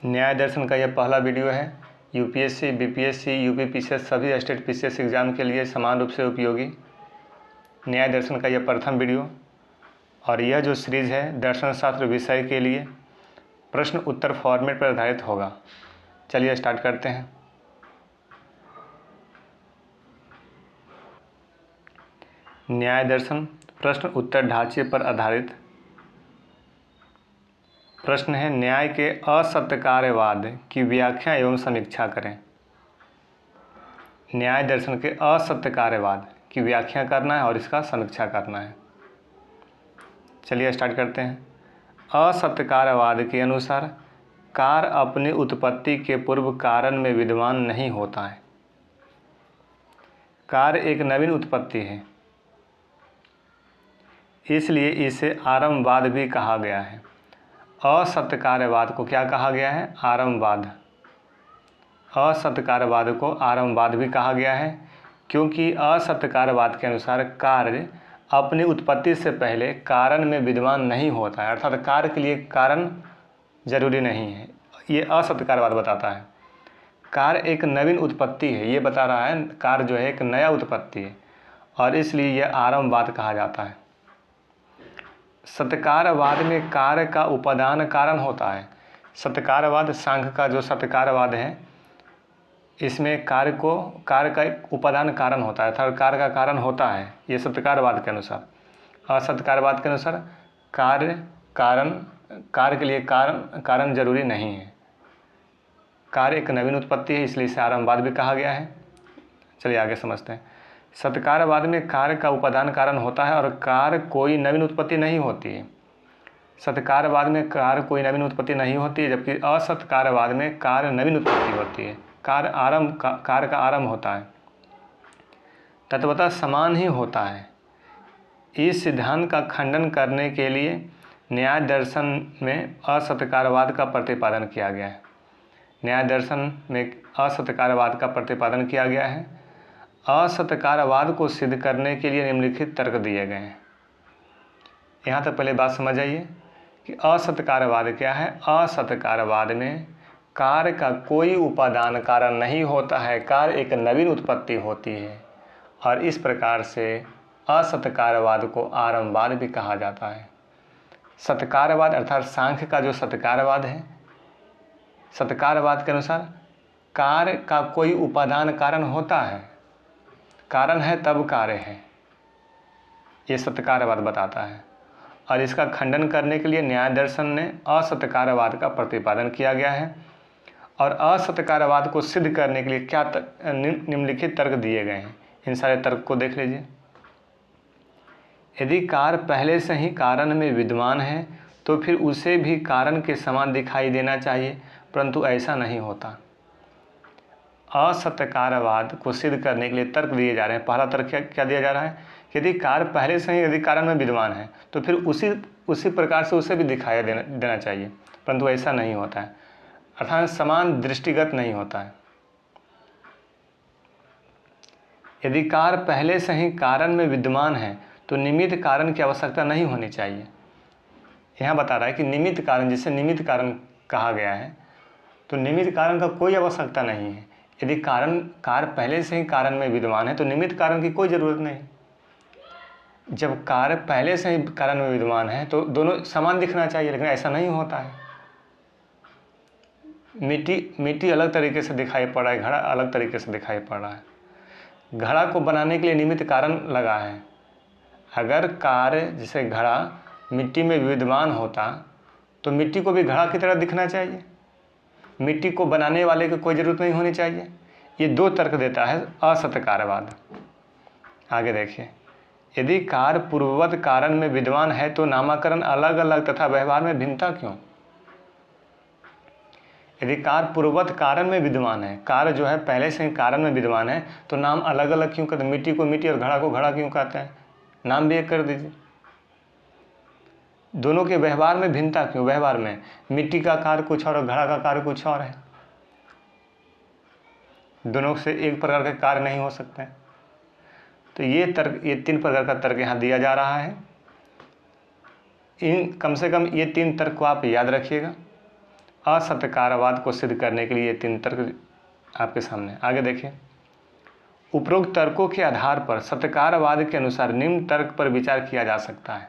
न्याय दर्शन का यह पहला वीडियो है। यूपीएससी, बीपीएससी, यूपी पीसीएस सभी स्टेट पीसीएस एग्ज़ाम के लिए समान रूप से उपयोगी न्याय दर्शन का यह प्रथम वीडियो और यह जो सीरीज़ है दर्शन शास्त्र विषय के लिए प्रश्न उत्तर फॉर्मेट पर आधारित होगा। चलिए स्टार्ट करते हैं। न्याय दर्शन प्रश्न उत्तर ढांचे पर आधारित प्रश्न है। न्याय के असत्यकार्यवाद की व्याख्या एवं समीक्षा करें। न्याय दर्शन के असत्यकार्यवाद की व्याख्या करना है और इसका समीक्षा करना है। चलिए स्टार्ट करते हैं। असत्यकार्यवाद के अनुसार कार्य अपनी उत्पत्ति के पूर्व कारण में विद्यमान नहीं होता है। कार्य एक नवीन उत्पत्ति है, इसलिए इसे आरंभवाद भी कहा गया है। असत्यकार्यवाद को क्या कहा गया है? आरंभवाद। असत्यकार्यवाद को आरंभवाद भी कहा गया है क्योंकि असत्यकार्यवाद के अनुसार कार्य अपनी उत्पत्ति से पहले कारण में विद्यमान नहीं होता है, अर्थात कार्य के लिए कारण जरूरी नहीं है। ये असत्यकार्यवाद बताता है। कार्य एक नवीन उत्पत्ति है, ये बता रहा है। कार्य जो है एक नया उत्पत्ति है और इसलिए यह आरंभवाद कहा जाता है। सत्यकार्यवाद में कार्य का उपादान कारण होता है। सत्यकार्यवाद सांख्य का जो सत्यकार्यवाद है इसमें कार्य का एक उपादान कारण होता है, अर्थात कार्य का कारण होता है, ये सत्यकार्यवाद के अनुसार। असत्यकार्यवाद के अनुसार कार्य के लिए कारण जरूरी नहीं है। कार्य एक नवीन उत्पत्ति है, इसलिए इसे आरंभवाद भी कहा गया है। चलिए आगे समझते हैं। सत्यकार्यवाद में कार्य का उपादान कारण होता है और कार्य कोई नवीन उत्पत्ति नहीं होती है। सत्यकार्यवाद में कार्य कोई नवीन उत्पत्ति नहीं होती है, जबकि असत्यकार्यवाद में कार्य नवीन उत्पत्ति होती है। कार्य का आरंभ होता है, तत्वतः समान ही होता है। इस सिद्धांत का खंडन करने के लिए न्याय दर्शन में असत्यकार्यवाद का प्रतिपादन किया गया है। न्याय दर्शन में असत्यकार्यवाद का प्रतिपादन किया गया है। असत्यकार्यवाद को सिद्ध करने के लिए निम्नलिखित तर्क दिए गए हैं। यहाँ तक पहले बात समझ आइए कि असत्यकार्यवाद क्या है। असत्यकार्यवाद में कार्य का कोई उपादान कारण नहीं होता है, कार्य एक नवीन उत्पत्ति होती है और इस प्रकार से असत्यकार्यवाद को आरंभवाद भी कहा जाता है। सत्यकार्यवाद अर्थात सांख्य का जो सत्यकार्यवाद है, सत्यकार्यवाद के अनुसार कार्य का कोई उपादान कारण होता है, कारण है तब कार्य है, ये सत्यकार्यवाद बताता है। और इसका खंडन करने के लिए न्याय दर्शन ने असत्यकार्यवाद का प्रतिपादन किया गया है। और असत्यकार्यवाद को सिद्ध करने के लिए क्या निम्नलिखित तर्क दिए गए हैं, इन सारे तर्क को देख लीजिए। यदि कार्य पहले से ही कारण में विद्यमान है तो फिर उसे भी कारण के समान दिखाई देना चाहिए, परंतु ऐसा नहीं होता। असत्यकार्यवाद को सिद्ध करने के लिए तर्क दिए जा रहे हैं। पहला तर्क क्या दिया जा रहा है? यदि कार्य पहले से ही यदि कारण में विद्यमान है तो फिर उसी प्रकार से उसे भी दिखाई देना चाहिए, परंतु ऐसा नहीं होता है, अर्थात समान दृष्टिगत नहीं होता है। यदि कार्य पहले से ही कारण में विद्यमान है तो निमित्त कारण की आवश्यकता नहीं होनी चाहिए। यहाँ बता रहा है कि निमित्त कारण, जिसे निमित्त कारण कहा गया है, तो निमित्त कारण का कोई आवश्यकता नहीं है। यदि कार्य पहले से ही कारण में विद्यमान है तो निमित्त कारण की कोई ज़रूरत नहीं। जब कार्य पहले से ही कारण में विद्यमान है तो दोनों समान दिखना चाहिए, लेकिन ऐसा नहीं होता है। मिट्टी अलग तरीके से दिखाई पड़ रहा है, घड़ा अलग तरीके से दिखाई पड़ रहा है। घड़ा को बनाने के लिए निमित्त कारण लगा है। अगर कार्य जैसे घड़ा मिट्टी में विद्यमान होता तो मिट्टी को भी घड़ा की तरह दिखना चाहिए, मिट्टी को बनाने वाले की कोई ज़रूरत नहीं होनी चाहिए। ये दो तर्क देता है असत्यकार्यवाद। आगे देखिए। यदि कार्य पूर्ववत कारण में विद्यमान है तो नामकरण अलग अलग तथा व्यवहार में भिन्नता क्यों? यदि कार्य पूर्ववत कारण में विद्यमान है, कार्य जो है पहले से ही कारण में विद्यमान है, तो नाम अलग अलग क्यों करते हैं? मिट्टी को मिट्टी और घड़ा को घड़ा क्यों कहते हैं? नाम भी एक कर दीजिए। दोनों के व्यवहार में भिन्नता क्यों? व्यवहार में मिट्टी का कार्य कुछ और घड़ा का कार्य कुछ और है, दोनों से एक प्रकार के कार्य नहीं हो सकते। तो ये तीन प्रकार का तर्क यहाँ दिया जा रहा है। कम से कम ये तीन तर्क को आप याद रखिएगा असत्कारवाद को सिद्ध करने के लिए ये 3 तर्क आपके सामने। आगे देखिए, उपरोक्त तर्कों के आधार पर सत्कारवाद के अनुसार निम्न तर्क पर विचार किया जा सकता है।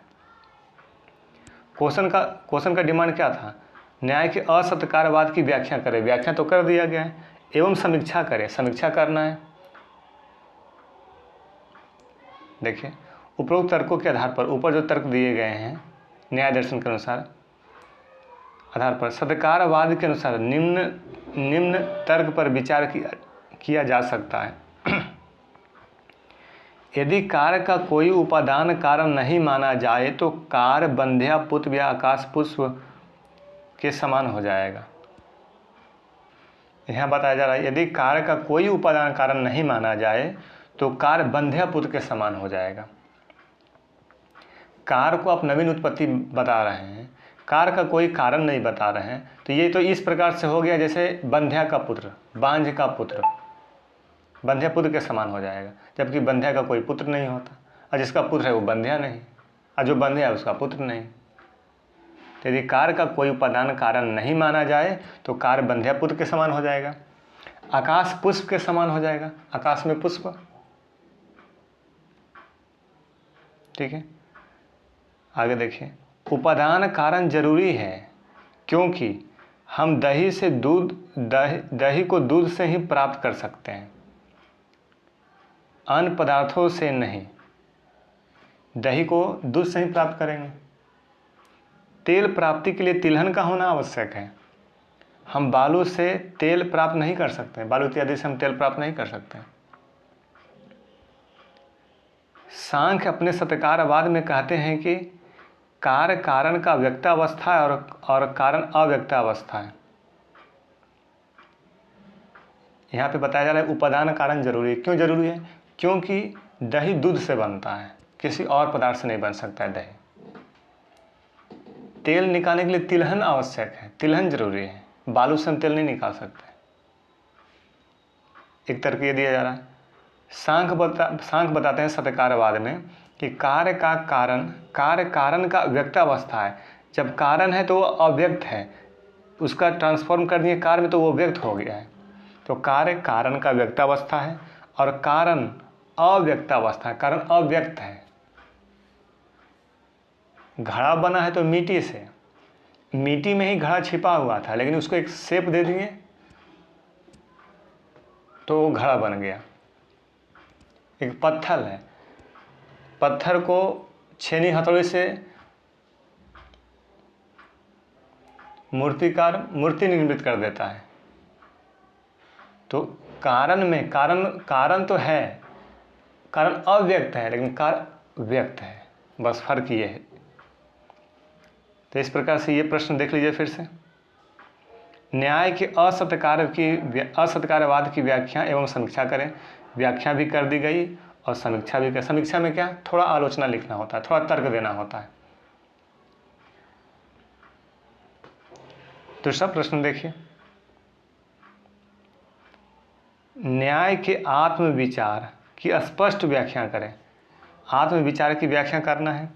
क्वेश्चन का डिमांड क्या था? न्याय के असत्कारवाद की व्याख्या करें। व्याख्या तो कर दिया गया है, एवं समीक्षा करें। समीक्षा करना है। देखिए, उपरोक्त तर्कों के आधार पर, ऊपर जो तर्क दिए गए हैं न्याय दर्शन के अनुसार आधार पर सत्कारवाद के अनुसार निम्न तर्क पर विचार किया जा सकता है। यदि कार्य का कोई उपादान कारण नहीं माना जाए तो कार्य बंध्या पुष्प या आकाश पुष्प के समान हो जाएगा। यहाँ बताया जा रहा है यदि कार्य का कोई उपादान कारण नहीं माना जाए तो कार्य बंध्या पुष्प के समान हो जाएगा। कार्य को आप नवीन उत्पत्ति बता रहे हैं, कार्य का कोई कारण नहीं बता रहे हैं, तो ये तो इस प्रकार से हो गया जैसे बंध्या का पुत्र, बांझ का पुत्र बंध्या पुत्र के समान हो जाएगा, जबकि बंध्या का कोई पुत्र नहीं होता, और जिसका पुत्र है वो बंध्या नहीं, और जो बंध्या है उसका पुत्र नहीं। तो यदि कार्य का कोई उपादान कारण नहीं माना जाए तो कार्य बंध्या पुत्र के समान हो जाएगा। आकाश पुष्प के समान हो जाएगा, आकाश में पुष्प। ठीक है, आगे देखिए, उपादान कारण जरूरी है क्योंकि हम दही को दूध से ही प्राप्त कर सकते हैं, अन्य पदार्थों से नहीं। दही को दूध से ही प्राप्त करेंगे। तेल प्राप्ति के लिए तिलहन का होना आवश्यक है। हम बालू से तेल प्राप्त नहीं कर सकते, बालू इत्यादि से हम तेल प्राप्त नहीं कर सकते। सांख्य अपने सत्कारवाद में कहते हैं कि कार्य कारण का व्यक्तावस्था है और कारण अव्यक्तावस्था है। यहाँ पे बताया जा रहा है उपादान कारण जरूरी है। क्यों जरूरी है? क्योंकि दही दूध से बनता है, किसी और पदार्थ से नहीं बन सकता है दही। तेल निकालने के लिए तिलहन आवश्यक है, तिलहन जरूरी है, बालू से हम तेल नहीं निकाल सकते। एक तर्क ये दिया जा रहा है। सांख्य बताते हैं सत्कारवाद में कि कार्य कारण का व्यक्तावस्था है। जब कारण है तो वो अव्यक्त है, उसका ट्रांसफॉर्म कर दिए कार्य में तो वो व्यक्त हो गया है। तो कार्य कारण का व्यक्तावस्था है और कारण अव्यक्तावस्था है, कारण अव्यक्त है। घड़ा बना है तो मिट्टी से, मिट्टी में ही घड़ा छिपा हुआ था, लेकिन उसको एक शेप दे दिए तो घड़ा बन गया। एक पत्थर है, पत्थर को छेनी हथौड़ी से मूर्तिकार मूर्ति निर्मित कर देता है। तो कारण में कारण तो है, कारण अव्यक्त है लेकिन कार्य व्यक्त है, बस फर्क ये है। तो इस प्रकार से ये प्रश्न देख लीजिए फिर से। न्याय के असत्कारवाद की व्याख्या एवं समीक्षा करें। व्याख्या भी कर दी गई और समीक्षा भी कर। समीक्षा में क्या, थोड़ा आलोचना लिखना होता है, थोड़ा तर्क देना होता है। दूसरा प्रश्न देखिए, न्याय के आत्मविचार की स्पष्ट व्याख्या करें। आत्मविचार की व्याख्या करना है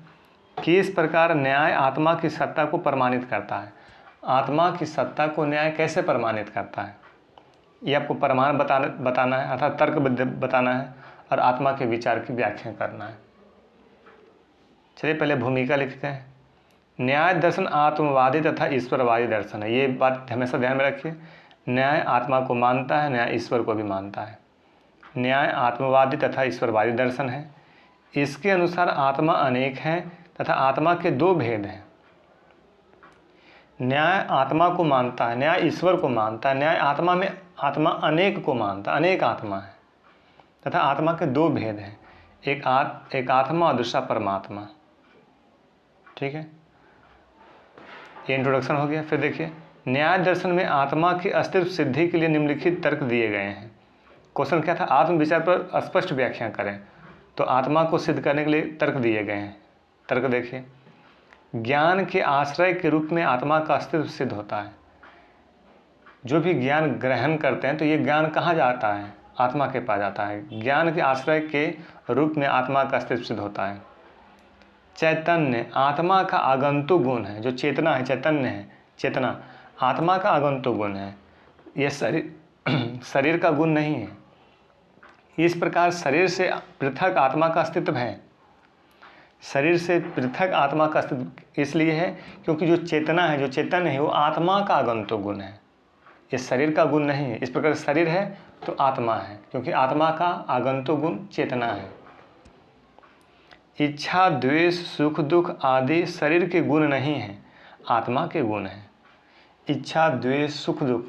कि इस प्रकार न्याय आत्मा की सत्ता को प्रमाणित करता है। आत्मा की सत्ता को न्याय कैसे प्रमाणित करता है, ये आपको प्रमाण बताना है, अर्थात तर्क बताना है और आत्मा के विचार की व्याख्या करना है। चलिए पहले भूमिका लिखते हैं। न्याय दर्शन आत्मवादी तथा ईश्वरवादी दर्शन है। ये बात हमेशा ध्यान में रखिए। न्याय आत्मा को मानता है, न्याय ईश्वर को भी मानता है। न्याय आत्मवादी तथा ईश्वरवादी दर्शन है। इसके अनुसार आत्मा अनेक है तथा आत्मा के 2 भेद हैं। न्याय आत्मा को मानता है, न्याय ईश्वर को मानता है। न्याय आत्मा में आत्मा अनेक को मानता है, अनेक आत्मा है तथा आत्मा के 2 भेद हैं, एक आत्मा और दूसरा परमात्मा। ठीक है, ये इंट्रोडक्शन हो गया। फिर देखिए, न्याय दर्शन में आत्मा की अस्तित्व सिद्धि के लिए निम्नलिखित तर्क दिए गए हैं। क्वेश्चन क्या था, आत्मविचार पर स्पष्ट व्याख्या करें। तो आत्मा को सिद्ध करने के लिए तर्क दिए गए हैं। तर्क देखिए, ज्ञान के आश्रय के रूप में आत्मा का अस्तित्व सिद्ध होता है। जो भी ज्ञान ग्रहण करते हैं तो ये ज्ञान कहाँ जाता है, आत्मा के पास जाता है। ज्ञान के आश्रय के रूप में आत्मा का अस्तित्व सिद्ध होता है। चैतन्य आत्मा का आगंतुक गुण है। जो चेतना है, चैतन्य है, चेतना आत्मा का आगंतुक गुण है, यह शरीर का गुण नहीं है। इस प्रकार शरीर से पृथक आत्मा का अस्तित्व है। शरीर से पृथक आत्मा का अस्तित्व इसलिए है क्योंकि जो चेतना है, जो चेतन है, वो आत्मा का आगंतुक गुण है, ये शरीर का गुण नहीं है। इस प्रकार शरीर है तो आत्मा है, क्योंकि आत्मा का आगंतुक गुण चेतना है। इच्छा, द्वेष, सुख, दुख आदि शरीर के गुण नहीं हैं, आत्मा के गुण हैं। इच्छा, द्वेष, सुख, दुख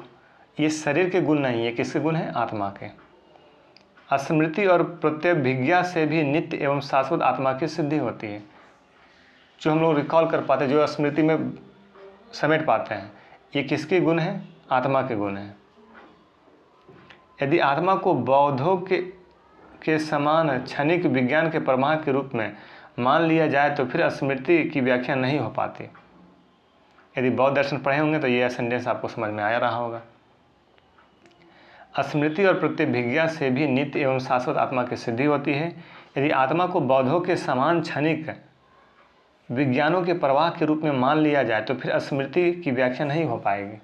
ये शरीर के गुण नहीं है, किसके गुण हैं? आत्मा के। स्मृति और प्रत्यभिज्ञा से भी नित्य एवं शाश्वत आत्मा की सिद्धि होती है। जो हम लोग रिकॉल कर पाते हैं, जो स्मृति में समेट पाते हैं, ये किसके गुण हैं? आत्मा के गुण हैं। यदि आत्मा को बौद्धों के समान क्षणिक विज्ञान के प्रवाह के रूप में मान लिया जाए तो फिर स्मृति की व्याख्या नहीं हो पाती। यदि बौद्ध दर्शन पढ़े होंगे तो ये सेंटेंस आपको समझ में आया रहा होगा। स्मृति और प्रत्यभिज्ञा से भी नित्य एवं शाश्वत आत्मा की सिद्धि होती है। यदि आत्मा को बौद्धों के समान क्षणिक विज्ञानों के प्रवाह के रूप में मान लिया जाए तो फिर स्मृति की व्याख्या नहीं हो पाएगी।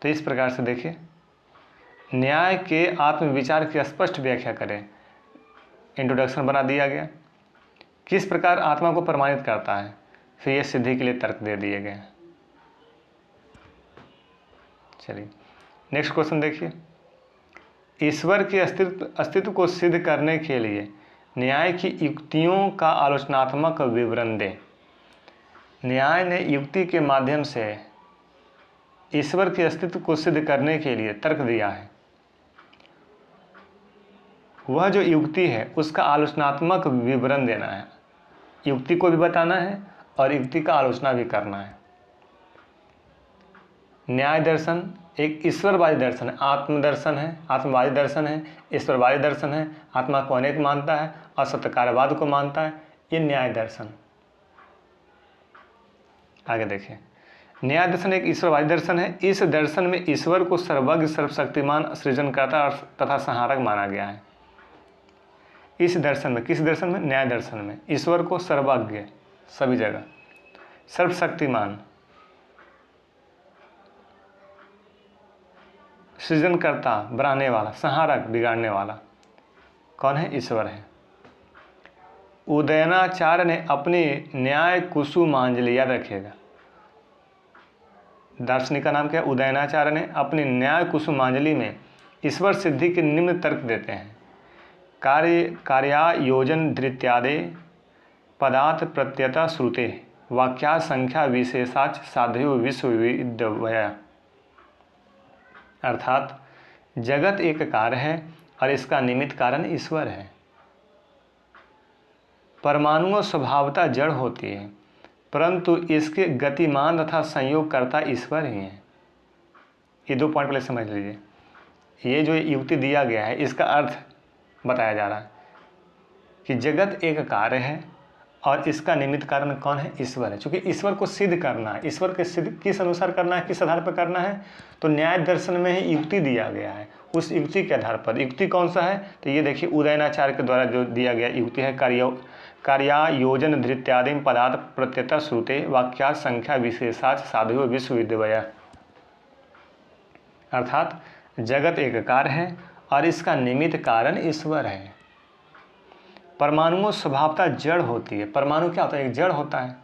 तो इस प्रकार से देखिए, न्याय के आत्मविचार की स्पष्ट व्याख्या करें। इंट्रोडक्शन बना दिया गया, किस प्रकार आत्मा को प्रमाणित करता है, फिर ये सिद्धि के लिए तर्क दे दिए गए। चलिए नेक्स्ट क्वेश्चन देखिए, ईश्वर के अस्तित्व को सिद्ध करने के लिए न्याय की युक्तियों का आलोचनात्मक विवरण दें। न्याय ने युक्ति के माध्यम से ईश्वर के अस्तित्व को सिद्ध करने के लिए तर्क दिया है। वह जो युक्ति है उसका आलोचनात्मक विवरण देना है, युक्ति को भी बताना है और युक्ति का आलोचना भी करना है। न्याय दर्शन एक ईश्वरवादी दर्शन है, आत्मदर्शन है, आत्मवादी दर्शन है, ईश्वरवादी दर्शन है। आत्मा को अनेक मानता है और सत्यकारवाद को मानता है, ये न्याय दर्शन। आगे देखिए, न्याय दर्शन एक ईश्वरवादी दर्शन है। इस दर्शन में ईश्वर को सर्वज्ञ, सर्वशक्तिमान, सृजनकर्ता तथा संहारक माना गया है। इस दर्शन में, किस दर्शन में? न्याय दर्शन में ईश्वर को सर्वज्ञ, सभी जगह, सर्वशक्तिमान, सृजनकर्ता, बनाने वाला, संहारक, बिगाड़ने वाला कौन है? ईश्वर है। उदयनाचार्य ने अपनी न्याय कुसुमांजलि, याद रखिएगा, दार्शनिक का नाम क्या है? उदयनाचार्य ने अपनी न्याय कुसुमांजलि में ईश्वर सिद्धि के निम्न तर्क देते हैं। कार्यायोजन धृत्यादे पदार्थ प्रत्यता श्रुते वाक्या संख्या विशेषाच साधयो विश्वविद्यया। अर्थात जगत एक कार्य है और इसका निमित्त कारण ईश्वर है। परमाणुओं स्वभावतः जड़ होती है, परंतु इसके गतिमान तथा संयोगकर्ता ईश्वर ही हैं। ये दो पॉइंट पहले समझ लीजिए। ये जो युक्ति दिया गया है इसका अर्थ बताया जा रहा है कि जगत एक कार्य है और इसका निमित्त कारण कौन है? ईश्वर है। क्योंकि ईश्वर को सिद्ध करना है, ईश्वर के सिद्ध किस अनुसार करना है, किस आधार पर करना है? तो न्याय दर्शन में ही युक्ति दिया गया है, उस युक्ति के आधार पर। युक्ति कौन सा है? तो ये देखिए, उदयनाचार्य के द्वारा जो दिया गया युक्ति है, कार्यायोजन धृत्यादि पदार्थ प्रत्यता श्रुते वाक्या संख्या विशेषाच साधयो विश्वविद्यया। अर्थात जगत एक कार्य है और इसका निमित्त कारण ईश्वर है। परमाणुओं स्वभावतः जड़ होती है। परमाणु क्या होता है? एक जड़ होता है,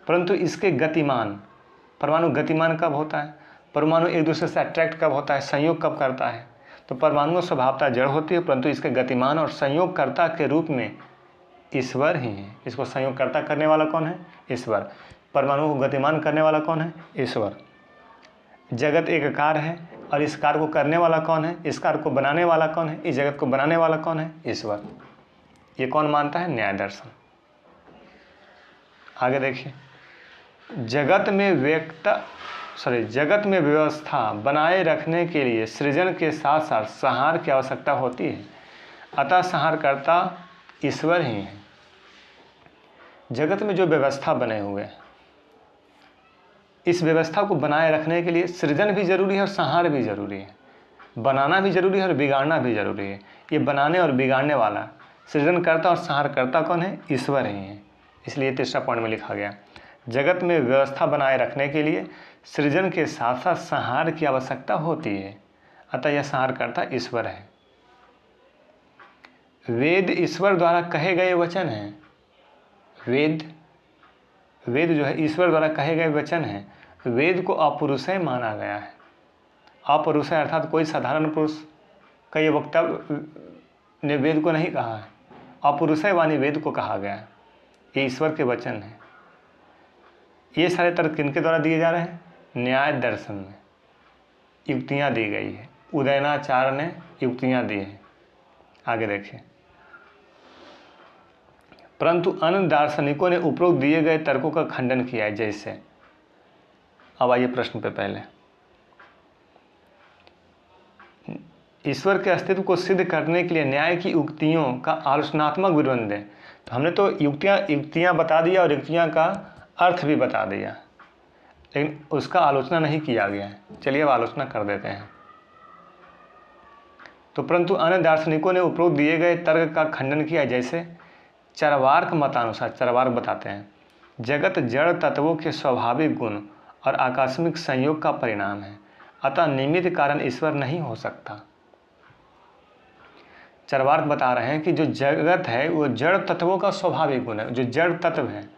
परंतु इसके गतिमान, परमाणु गतिमान कब होता है? परमाणु एक दूसरे से अट्रैक्ट कब होता है? संयोग कब करता है? तो परमाणुओं स्वभावतः जड़ होती है, परंतु इसके गतिमान और संयोगकर्ता के रूप में ईश्वर ही है। इसको संयोगकर्ता करने वाला कौन है? ईश्वर। परमाणु को गतिमान करने वाला कौन है? ईश्वर। जगत एक कार्य है और इस कार्य को करने वाला कौन है? इस कार्य को बनाने वाला कौन है? इस जगत को बनाने वाला कौन है? ईश्वर। ये कौन मानता है? न्याय दर्शन। आगे देखिए, जगत में व्यवस्था बनाए रखने के लिए सृजन के साथ साथ संहार की आवश्यकता होती है, अतः संहारकर्ता ईश्वर ही है। जगत में जो व्यवस्था बने हुए हैं, इस व्यवस्था को बनाए रखने के लिए सृजन भी जरूरी है और संहार भी जरूरी है। बनाना भी जरूरी है और बिगाड़ना भी जरूरी है। ये बनाने और बिगाड़ने वाला, सृजनकर्ता और संहारकर्ता कौन है? ईश्वर ही है। इसलिए तीसरा पॉइंट में लिखा गया, जगत में व्यवस्था बनाए रखने के लिए सृजन के साथ साथ संहार की आवश्यकता होती है, अतः यह संहारकर्ता ईश्वर है। वेद ईश्वर द्वारा कहे गए वचन हैं। वेद जो है ईश्वर द्वारा कहे गए वचन हैं। वेद को अपुरुषय माना गया है। अपुरुषय अर्थात कोई साधारण पुरुष का ये वक्तव्य ने वेद को नहीं कहा है, अपुरुषय वाणी वेद को कहा गया है। ये ईश्वर के वचन हैं। ये सारे तर्क किनके द्वारा दिए जा रहे हैं? न्याय दर्शन में युक्तियाँ दी गई है। उदयनाचार्य ने युक्तियाँ दी हैं। आगे देखिए, परंतु अन्य दार्शनिकों ने उपरोक्त दिए गए तर्कों का खंडन किया है। जैसे, अब आइए प्रश्न पे पहले, ईश्वर के अस्तित्व को सिद्ध करने के लिए न्याय की युक्तियों का आलोचनात्मक विवरण दें। तो हमने तो युक्तियाँ बता दिया और युक्तियाँ का अर्थ भी बता दिया, लेकिन उसका आलोचना नहीं किया गया है। चलिए अब आलोचना कर देते हैं। तो परंतु अन्य दार्शनिकों ने उपरोक्त दिए गए तर्क का खंडन किया। जैसे चरवार्क मतानुसार, चरवार्क बताते हैं, जगत जड़ तत्वों के स्वाभाविक गुण और आकस्मिक संयोग का परिणाम है, अतः निमित्त कारण ईश्वर नहीं हो सकता। चरवार्क बता रहे हैं कि जो जगत है वो जड़ तत्वों का स्वाभाविक गुण है। जो जड़ तत्व है,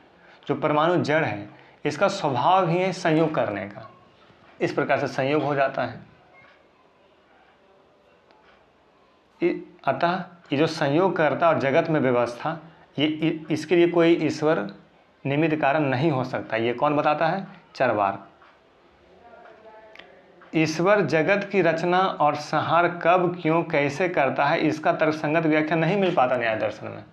जो परमाणु जड़ है, इसका स्वभाव ही है संयोग करने का। इस प्रकार से संयोग हो जाता है। अतः ये जो संयोग करता और जगत में व्यवस्था, ये इसके लिए कोई ईश्वर निमित्त कारण नहीं हो सकता। ये कौन बताता है? चरवार्क। ईश्वर जगत की रचना और संहार कब, क्यों, कैसे करता है, इसका तर्कसंगत व्याख्या नहीं मिल पाता न्याय दर्शन में।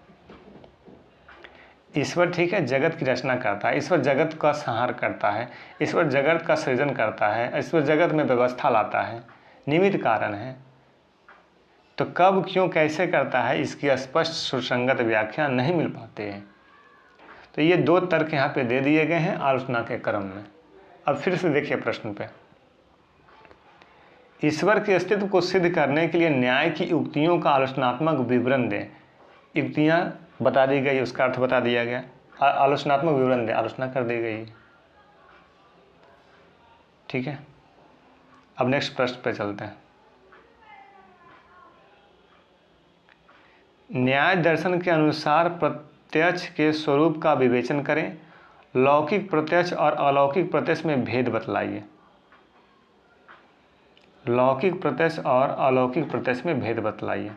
ईश्वर ठीक है जगत की रचना करता है, ईश्वर जगत का संहार करता है, ईश्वर जगत का सृजन करता है, ईश्वर जगत में व्यवस्था लाता है, निमित्त कारण है। तो कब, क्यों, कैसे करता है, इसकी स्पष्ट सुसंगत व्याख्या नहीं मिल पाते हैं। तो ये दो तर्क यहाँ पे दे दिए गए हैं आलोचना के क्रम में। अब फिर से देखिए प्रश्न पे, ईश्वर के अस्तित्व को सिद्ध करने के लिए न्याय की युक्तियों का आलोचनात्मक विवरण दें। युक्तियाँ बता दी गई, उसका अर्थ बता दिया गया। आलोचनात्मक विवरण दें, आलोचना कर दी गई। ठीक है, अब नेक्स्ट प्रश्न पे चलते हैं। न्याय दर्शन के अनुसार प्रत्यक्ष के स्वरूप का विवेचन करें। लौकिक प्रत्यक्ष और अलौकिक प्रत्यक्ष में भेद बतलाइए। लौकिक प्रत्यक्ष और अलौकिक प्रत्यक्ष में भेद बतलाइए।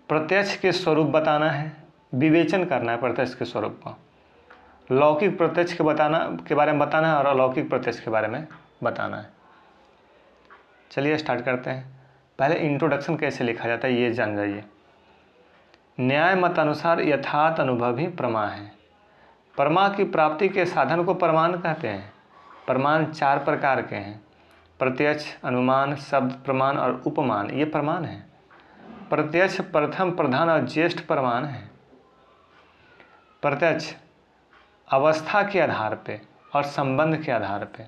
प्रत्यक्ष के स्वरूप बताना है, विवेचन करना है प्रत्यक्ष के स्वरूप का। लौकिक प्रत्यक्ष के बारे में बताना है और अलौकिक प्रत्यक्ष के बारे में बताना है। चलिए स्टार्ट करते हैं। पहले इंट्रोडक्शन कैसे लिखा जाता है ये जान जाइए। न्याय मतानुसार यथार्थ अनुभव ही प्रमा है। प्रमा की प्राप्ति के साधन को प्रमाण कहते हैं। प्रमाण 4 प्रकार के हैं: प्रत्यक्ष, अनुमान, शब्द प्रमाण और उपमान। ये प्रमाण है। प्रत्यक्ष प्रथम, प्रधान और ज्येष्ठ प्रमाण है। प्रत्यक्ष अवस्था के आधार पे और संबंध के आधार पे।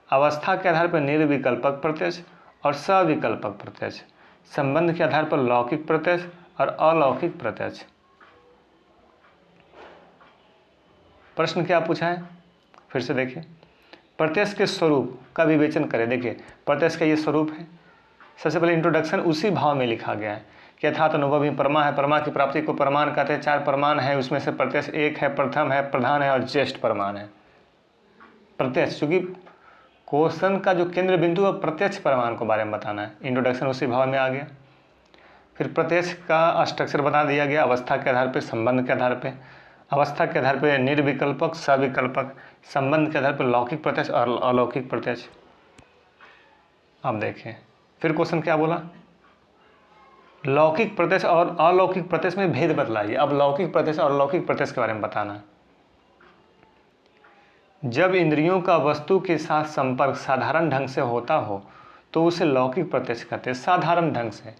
अवस्था के आधार पर निर्विकल्पक प्रत्यक्ष और सविकल्पक प्रत्यक्ष। संबंध के आधार पर लौकिक प्रत्यक्ष और अलौकिक प्रत्यक्ष। प्रश्न क्या पूछा है फिर से देखिए। प्रत्यक्ष के स्वरूप का विवेचन करें। देखिए प्रत्यक्ष का ये स्वरूप है। सबसे पहले इंट्रोडक्शन उसी भाव में लिखा गया है कि यथार्थ अनुभव ही प्रमा है। प्रमा की प्राप्ति को प्रमाण कहते हैं। 4 प्रमाण है, उसमें से प्रत्यक्ष एक है, प्रथम है, प्रधान है और ज्येष्ठ प्रमाण है। प्रत्यक्ष, चूँकि क्वेश्चन का जो केंद्र बिंदु है प्रत्यक्ष प्रमाण को बारे में बताना है। इंट्रोडक्शन उसी भाव में आ गया। फिर प्रत्यक्ष का स्ट्रक्चर बता दिया गया। अवस्था के आधार पर, संबंध के आधार पर। अवस्था के आधार पर निर्विकल्पक, सविकल्पक। संबंध के आधार पर लौकिक प्रत्यक्ष और अलौकिक प्रत्यक्ष। अब देखें फिर क्वेश्चन क्या बोला। लौकिक प्रत्यक्ष और अलौकिक प्रत्यक्ष में भेद बतलाइए। अब लौकिक प्रत्यक्ष और अलौकिक प्रत्यक्ष के बारे में बताना है। जब इंद्रियों का वस्तु के साथ संपर्क साधारण ढंग से होता हो तो उसे लौकिक प्रत्यक्ष कहते हैं। साधारण ढंग से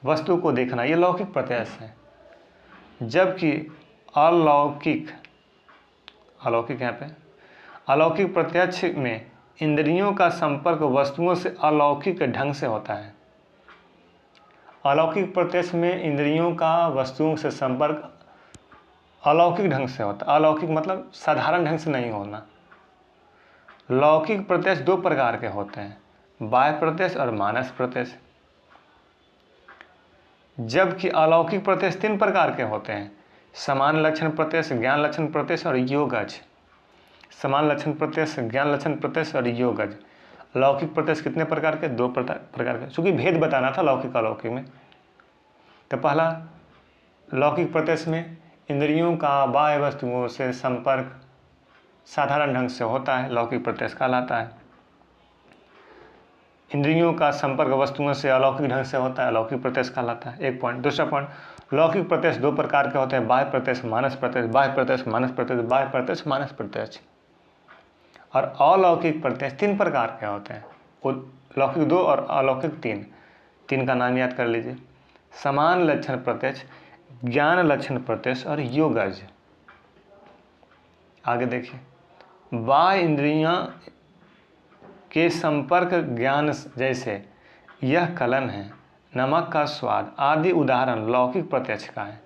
वस्तु को देखना, ये लौकिक प्रत्यक्ष है। जबकि अलौकिक यहाँ पे अलौकिक प्रत्यक्ष में इंद्रियों का संपर्क वस्तुओं से अलौकिक ढंग से होता है। अलौकिक प्रत्यक्ष में इंद्रियों का वस्तुओं से संपर्क अलौकिक ढंग से होता है। अलौकिक मतलब साधारण ढंग से नहीं होना। लौकिक प्रत्यक्ष दो प्रकार के होते हैं, बाह्य प्रत्यक्ष और मानस प्रत्यक्ष, जबकि अलौकिक प्रत्यक्ष तीन प्रकार के होते हैं, समान लक्षण प्रत्यक्ष, ज्ञान लक्षण प्रत्यक्ष और योगज। समान लक्षण प्रत्यक्ष, ज्ञान लक्षण प्रत्यक्ष और योगज। लौकिक प्रत्यक्ष कितने प्रकार के? दो प्रकार के, क्योंकि भेद बताना था लौकिक अलौकिक में। तो पहला लौकिक प्रत्यक्ष में इंद्रियों का बाह्य वस्तुओं से संपर्क साधारण ढंग से होता है, लौकिक प्रत्यक्ष कहलाता है। इंद्रियों का संपर्क वस्तुओं से अलौकिक ढंग से होता है, अलौकिक प्रत्यक्ष कहलाता है। एक पॉइंट। दूसरा पॉइंट, लौकिक प्रत्यक्ष दो प्रकार के होते हैं, बाह्य प्रत्यक्ष, मानस प्रत्यक्ष, बाह्य प्रत्यक्ष, मानस प्रत्यक्ष, बाह्य प्रत्यक्ष, मानस प्रत्यक्ष। और अलौकिक प्रत्यक्ष तीन प्रकार के होते हैं, लौकिक दो और अलौकिक तीन। तीन का नाम याद कर लीजिए, समान लक्षण प्रत्यक्ष, ज्ञान लक्षण प्रत्यक्ष और योगज। आगे देखिए, बाह्य इंद्रियां के संपर्क ज्ञान जैसे यह कलन है, नमक का स्वाद आदि उदाहरण लौकिक प्रत्यक्ष का है।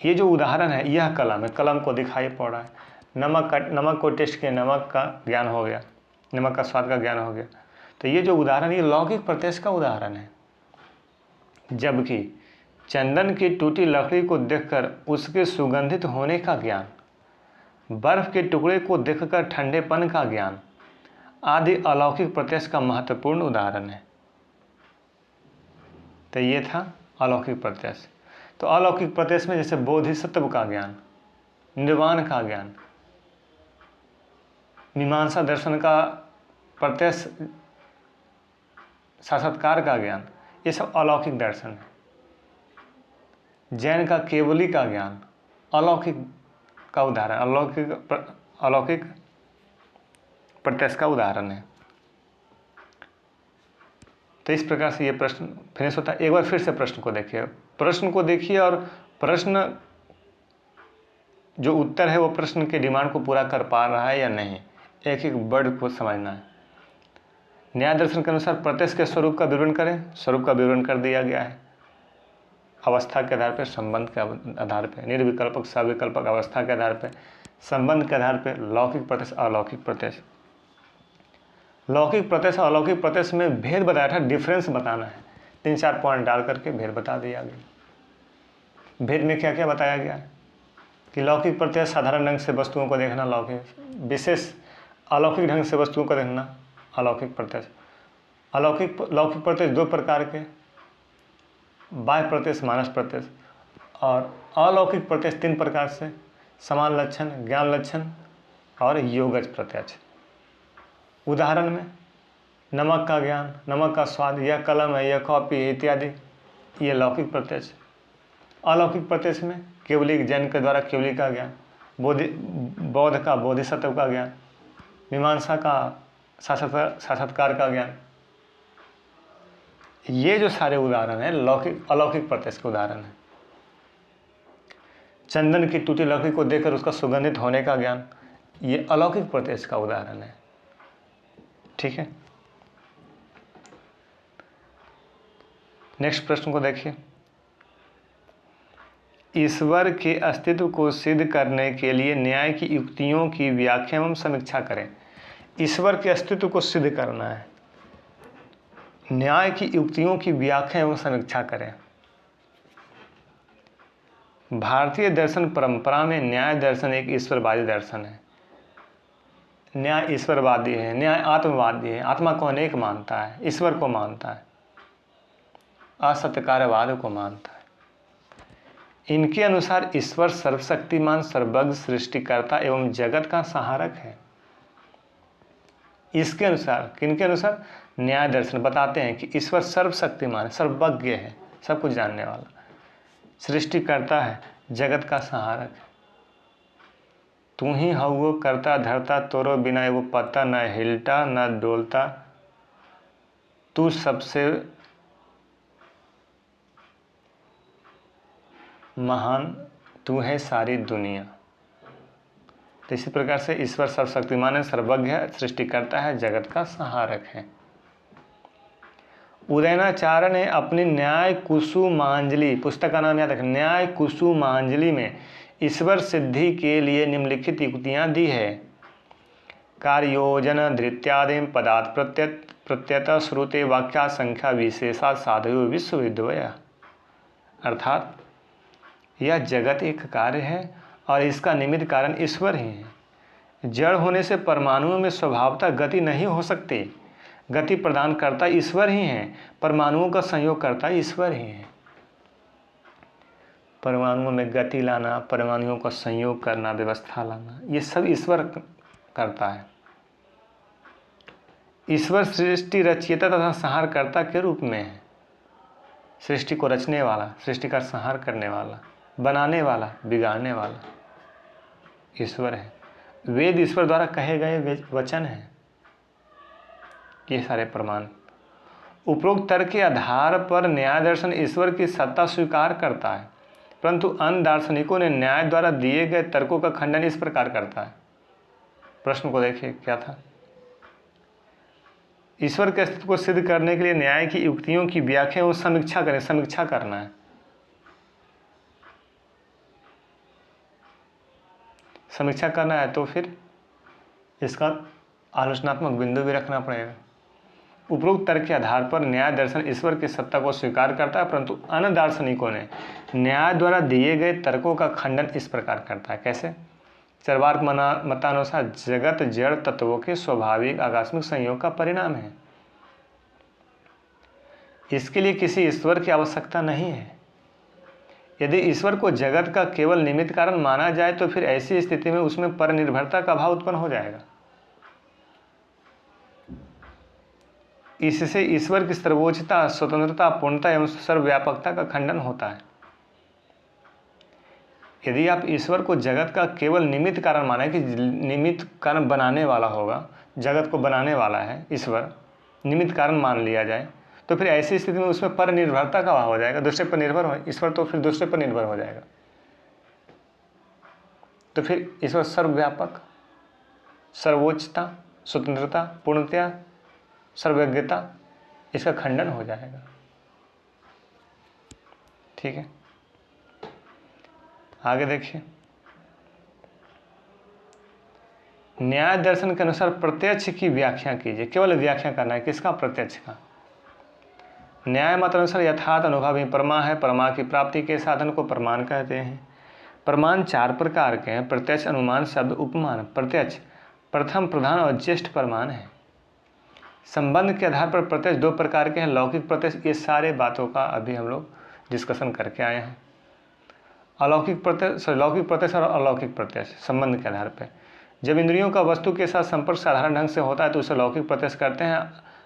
ये जो उदाहरण है यह कलम है, कलम को दिखाई पड़ रहा है। नमक को टेस्ट किया, नमक का ज्ञान हो गया, नमक का स्वाद का ज्ञान हो गया। तो ये जो उदाहरण ये लौकिक प्रत्यक्ष का उदाहरण है। जबकि चंदन की टूटी लकड़ी को देखकर उसके सुगंधित होने का ज्ञान, बर्फ के टुकड़े को देखकर ठंडेपन का ज्ञान आदि अलौकिक प्रत्यक्ष का महत्वपूर्ण उदाहरण है। तो ये था अलौकिक प्रत्यक्ष। तो अलौकिक प्रत्यक्ष में जैसे बोधिसत्व का ज्ञान, निर्वाण का ज्ञान, मीमांसा दर्शन का प्रत्यक्ष साक्षात्कार का ज्ञान, ये सब अलौकिक दर्शन है। जैन का केवली का ज्ञान अलौकिक का उदाहरण, अलौकिक प्रत्यक्ष का उदाहरण है। तो इस प्रकार से ये प्रश्न फिनिश होता है। एक बार फिर से प्रश्न को देखिए और प्रश्न जो उत्तर है वो प्रश्न के डिमांड को पूरा कर पा रहा है या नहीं, एक एक वर्ड को समझना है। न्याय दर्शन के अनुसार प्रत्यक्ष के स्वरूप का विवरण करें, स्वरूप का विवरण कर दिया गया है। अवस्था के आधार पर, संबंध के आधार पर, निर्विकल्पक सविकल्पक अवस्था के आधार पर, संबंध के आधार पर लौकिक प्रत्यक्ष, अलौकिक प्रत्यक्ष। लौकिक प्रत्यक्ष और अलौकिक प्रत्यक्ष में भेद बताया था, डिफरेंस बताना है। 3-4 पॉइंट डाल करके भेद बता दिया गया। भेद में क्या क्या बताया गया कि लौकिक प्रत्यक्ष साधारण ढंग से वस्तुओं को देखना लौकिक, विशेष अलौकिक ढंग से वस्तुओं को देखना अलौकिक प्रत्यक्ष। लौकिक प्रत्यक्ष दो प्रकार के, बाह्य प्रत्यक्ष, मानस प्रत्यक्ष, और अलौकिक प्रत्यक्ष तीन प्रकार से, समान लक्षण, ज्ञान लक्षण और योगज प्रत्यक्ष। उदाहरण में नमक का ज्ञान, नमक का स्वाद, यह कलम है, यह कॉपी है इत्यादि, ये लौकिक प्रत्यक्ष। अलौकिक प्रत्यक्ष में केवली, जैन के द्वारा केवली का ज्ञान, बौद्ध का बोधिसत्व का ज्ञान, मीमांसा का साक्षात्कार का ज्ञान। ये जो सारे उदाहरण है अलौकिक प्रत्यक्ष के उदाहरण है। चंदन की टूटी लकड़ी को देखकर उसका सुगंधित होने का ज्ञान, ये अलौकिक प्रत्यक्ष का उदाहरण है। ठीक है, नेक्स्ट प्रश्न को देखिए। ईश्वर के अस्तित्व को सिद्ध करने के लिए न्याय की युक्तियों की व्याख्या एवं समीक्षा करें। ईश्वर के अस्तित्व को सिद्ध करना है, न्याय की युक्तियों की व्याख्या एवं समीक्षा करें। भारतीय दर्शन परंपरा में न्याय दर्शन एक ईश्वरवादी दर्शन है। न्याय ईश्वरवादी है, न्याय आत्मवादी है, आत्मा को अनेक मानता है, ईश्वर को मानता है, असत्यकार्यवाद को मानता है। इनके अनुसार ईश्वर सर्वशक्तिमान, सर्वज्ञ, सृष्टिकर्ता एवं जगत का संहारक है। इसके अनुसार, किनके अनुसार? न्याय दर्शन बताते हैं कि ईश्वर सर्वशक्तिमान है, सर्वज्ञ है, सब कुछ जानने वाला, सृष्टिकर्ता है, जगत का संहारक है। तू ही हउओ करता धरता, तोरो बिना एगो पत्ता न हिलता न डोलता, तू सबसे महान, तू है सारी दुनिया। तो इसी प्रकार से ईश्वर सर्वशक्तिमान है, सर्वज्ञ है, सृष्टिकर्ता है, जगत का संहारक है। उदयनाचार्य ने अपनी न्याय कुसुमांजलि पुस्तक का नाम याद रखें, न्याय कुसुमांजलि में ईश्वर सिद्धि के लिए निम्नलिखित युक्तियाँ दी है। कार्योजन धृत्यादि पदार्थ प्रत्यत श्रुते वाक्या संख्या विशेषा साधयो विश्वविद्वय। अर्थात यह जगत एक कार्य है और इसका निमित्त कारण ईश्वर ही है। जड़ होने से परमाणुओं में स्वभावतः गति नहीं हो सकती। गति प्रदान करता ईश्वर ही है, परमाणुओं का संयोग करता ईश्वर ही है। परमाणुओं में गति लाना, परमाणुओं का संयोग करना, व्यवस्था लाना, ये सब ईश्वर करता है। ईश्वर सृष्टि रचयिता तथा संहारकर्ता के रूप में है। सृष्टि को रचने वाला, सृष्टि का संहार करने वाला, बनाने वाला, बिगाड़ने वाला ईश्वर है। वेद ईश्वर द्वारा कहे गए वचन हैं। ये सारे प्रमाण उपरोक्त तर्क के आधार पर न्याय दर्शन ईश्वर की सत्ता स्वीकार करता है, परंतु अन्य दार्शनिकों ने न्याय द्वारा दिए गए तर्कों का खंडन इस प्रकार करता है। प्रश्न को देखिए क्या था। ईश्वर के अस्तित्व को सिद्ध करने के लिए न्याय की युक्तियों की व्याख्या और समीक्षा करें। समीक्षा करना है, समीक्षा करना है तो फिर इसका आलोचनात्मक बिंदु भी रखना पड़ेगा। उपरोक्त तर्क के आधार पर न्याय दर्शन ईश्वर की सत्ता को स्वीकार करता है, परंतु अन्य दार्शनिकों ने न्याय द्वारा दिए गए तर्कों का खंडन इस प्रकार करता है। कैसे? चरवाक मतानुसार जगत जड़ तत्वों के स्वाभाविक आकस्मिक संयोग का परिणाम है। इसके लिए किसी ईश्वर की आवश्यकता नहीं है। यदि ईश्वर को जगत का केवल निमित्त कारण माना जाए तो फिर ऐसी स्थिति में उसमें परनिर्भरता का भाव उत्पन्न हो जाएगा। इससे ईश्वर की सर्वोच्चता, स्वतंत्रता, पूर्णता एवं सर्वव्यापकता का खंडन होता है। यदि आप ईश्वर को जगत का केवल निमित्त कारण माने कि निमित्त कारण बनाने वाला होगा, जगत को बनाने वाला है ईश्वर, निमित्त कारण मान लिया जाए, तो फिर ऐसी स्थिति में उसमें पर निर्भरता का भाव हो जाएगा। दूसरे पर निर्भर हो ईश्वर तो फिर दूसरे पर निर्भर हो जाएगा। तो फिर ईश्वर सर्वव्यापक, सर्वोच्चता, स्वतंत्रता, पूर्णता, सर्वज्ञता, इसका खंडन हो जाएगा। ठीक है, आगे देखिए। न्याय दर्शन के अनुसार प्रत्यक्ष की व्याख्या कीजिए। केवल व्याख्या करना है, किसका? प्रत्यक्ष का। न्याय मत अनुसार यथार्थ अनुभव ही परमा है। परमा की प्राप्ति के साधन को प्रमाण कहते हैं। प्रमाण 4 प्रकार के हैं: प्रत्यक्ष, अनुमान, शब्द, उपमान। प्रत्यक्ष प्रथम, प्रधान और ज्येष्ठ प्रमाण है। संबंध के आधार पर प्रत्यक्ष 2 प्रकार के हैं: लौकिक प्रत्यक्ष। ये सारे बातों का अभी हम लोग डिस्कशन करके आए हैं। लौकिक प्रत्यक्ष और अलौकिक प्रत्यक्ष संबंध के आधार पर। जब इंद्रियों का वस्तु के साथ संपर्क साधारण ढंग से होता है तो उसे लौकिक प्रत्यक्ष करते हैं।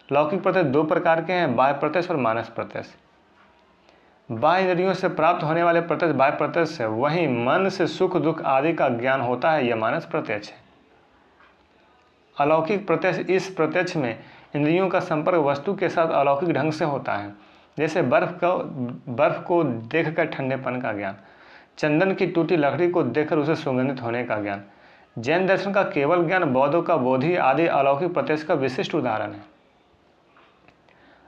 लौकिक प्रत्यक्ष 2 प्रकार के हैं: बाह्य प्रत्यक्ष और मानस प्रत्यक्ष। बाह्य इंद्रियों से प्राप्त होने वाले प्रत्यक्ष बाह्य प्रत्यक्ष है। वहीं मन से सुख दुख आदि का ज्ञान होता है, यह मानस प्रत्यक्ष है। अलौकिक प्रत्यक्ष, इस प्रत्यक्ष में इंद्रियों का संपर्क वस्तु के साथ अलौकिक ढंग से होता है। जैसे बर्फ को देखकर ठंडेपन का ज्ञान, चंदन की टूटी लकड़ी को देखकर उसे सुगंधित होने का ज्ञान। जैन दर्शन का केवल ज्ञान, बौद्धों का बोधि आदि अलौकिक प्रत्यक्ष का विशिष्ट उदाहरण है।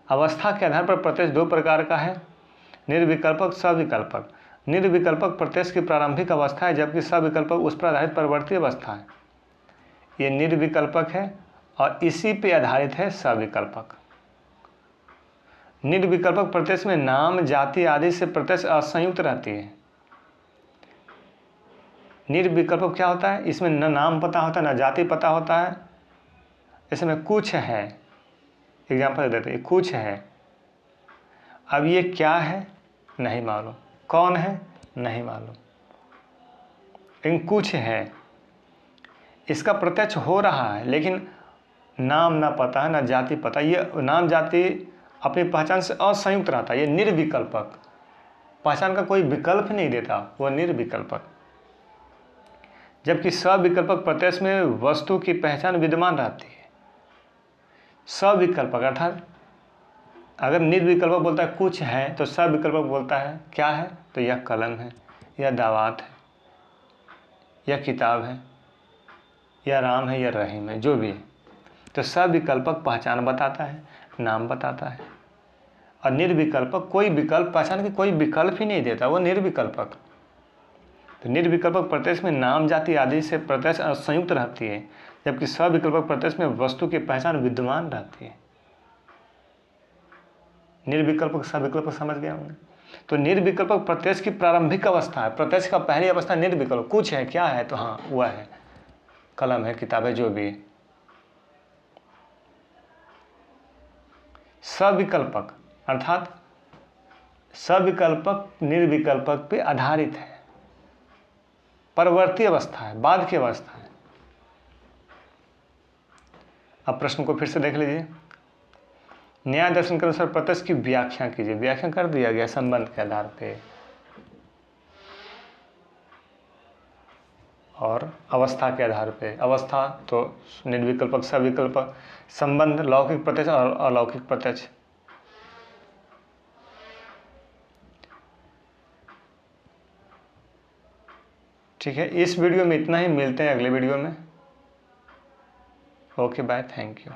अवस्था के आधार पर प्रत्यक्ष 2 प्रकार का है: निर्विकल्पक, सविकल्पक। निर्विकल्पक प्रत्यक्ष की प्रारंभिक अवस्था है, जबकि सविकल्पक उस पर आधारित परिवर्ती अवस्था है। ये निर्विकल्पक है और इसी पे आधारित है सविकल्पक। निर्विकल्पक प्रत्यक्ष में नाम, जाति आदि से प्रत्यक्ष असंयुक्त रहती है। निर्विकल्पक क्या होता है? इसमें न नाम पता होता है, न जाति पता होता है। इसमें कुछ है, एग्जाम्पल देते हैं, कुछ है। अब ये क्या है नहीं मालूम, कौन है नहीं मालूम, लेकिन कुछ है। इसका प्रत्यक्ष हो रहा है, लेकिन नाम ना पता है, ना जाति पता। ये नाम जाति अपनी पहचान से असंयुक्त रहता है। ये निर्विकल्पक, पहचान का कोई विकल्प नहीं देता, वो निर्विकल्पक। जबकि सविकल्पक प्रत्यक्ष में वस्तु की पहचान विद्यमान रहती है। सविकल्पक अर्थात अगर निर्विकल्पक बोलता है कुछ है, तो सविकल्पक बोलता है क्या है, तो यह कलम है, यह दावात है, यह किताब है, यह राम है, यह रहीम है, जो भी है। तो सविकल्पक पहचान बताता है, नाम बताता है। और निर्विकल्पक कोई विकल्प, पहचान की कोई विकल्प ही नहीं देता, वो निर्विकल्पक। तो निर्विकल्पक प्रत्यक्ष में नाम जाति आदि से प्रत्यक्ष संयुक्त रहती है, जबकि सविकल्पक प्रत्यक्ष में वस्तु की पहचान विद्यमान रहती है। निर्विकल्पक सविकल्पक समझ गया हमने। तो निर्विकल्पक प्रत्यक्ष की प्रारंभिक अवस्था है, प्रत्यक्ष का पहली अवस्था निर्विकल्प, कुछ है क्या है, तो हाँ वह है कलम है, किताब है, जो भी है। सविकल्पक अर्थात सविकल्पक निर्विकल्पक पे आधारित है, परवर्ती अवस्था है, बाद की अवस्था है। अब प्रश्न को फिर से देख लीजिए। न्याय दर्शन के अनुसार प्रत्यक्ष की व्याख्या कीजिए। व्याख्या कर दिया गया संबंध के आधार पे और अवस्था के आधार पे। अवस्था तो निर्विकल्पक सविकल्पक, संबंध लौकिक प्रत्यक्ष और अलौकिक प्रत्यक्ष। ठीक है, इस वीडियो में इतना ही, मिलते हैं अगले वीडियो में। Okay bye, thank you.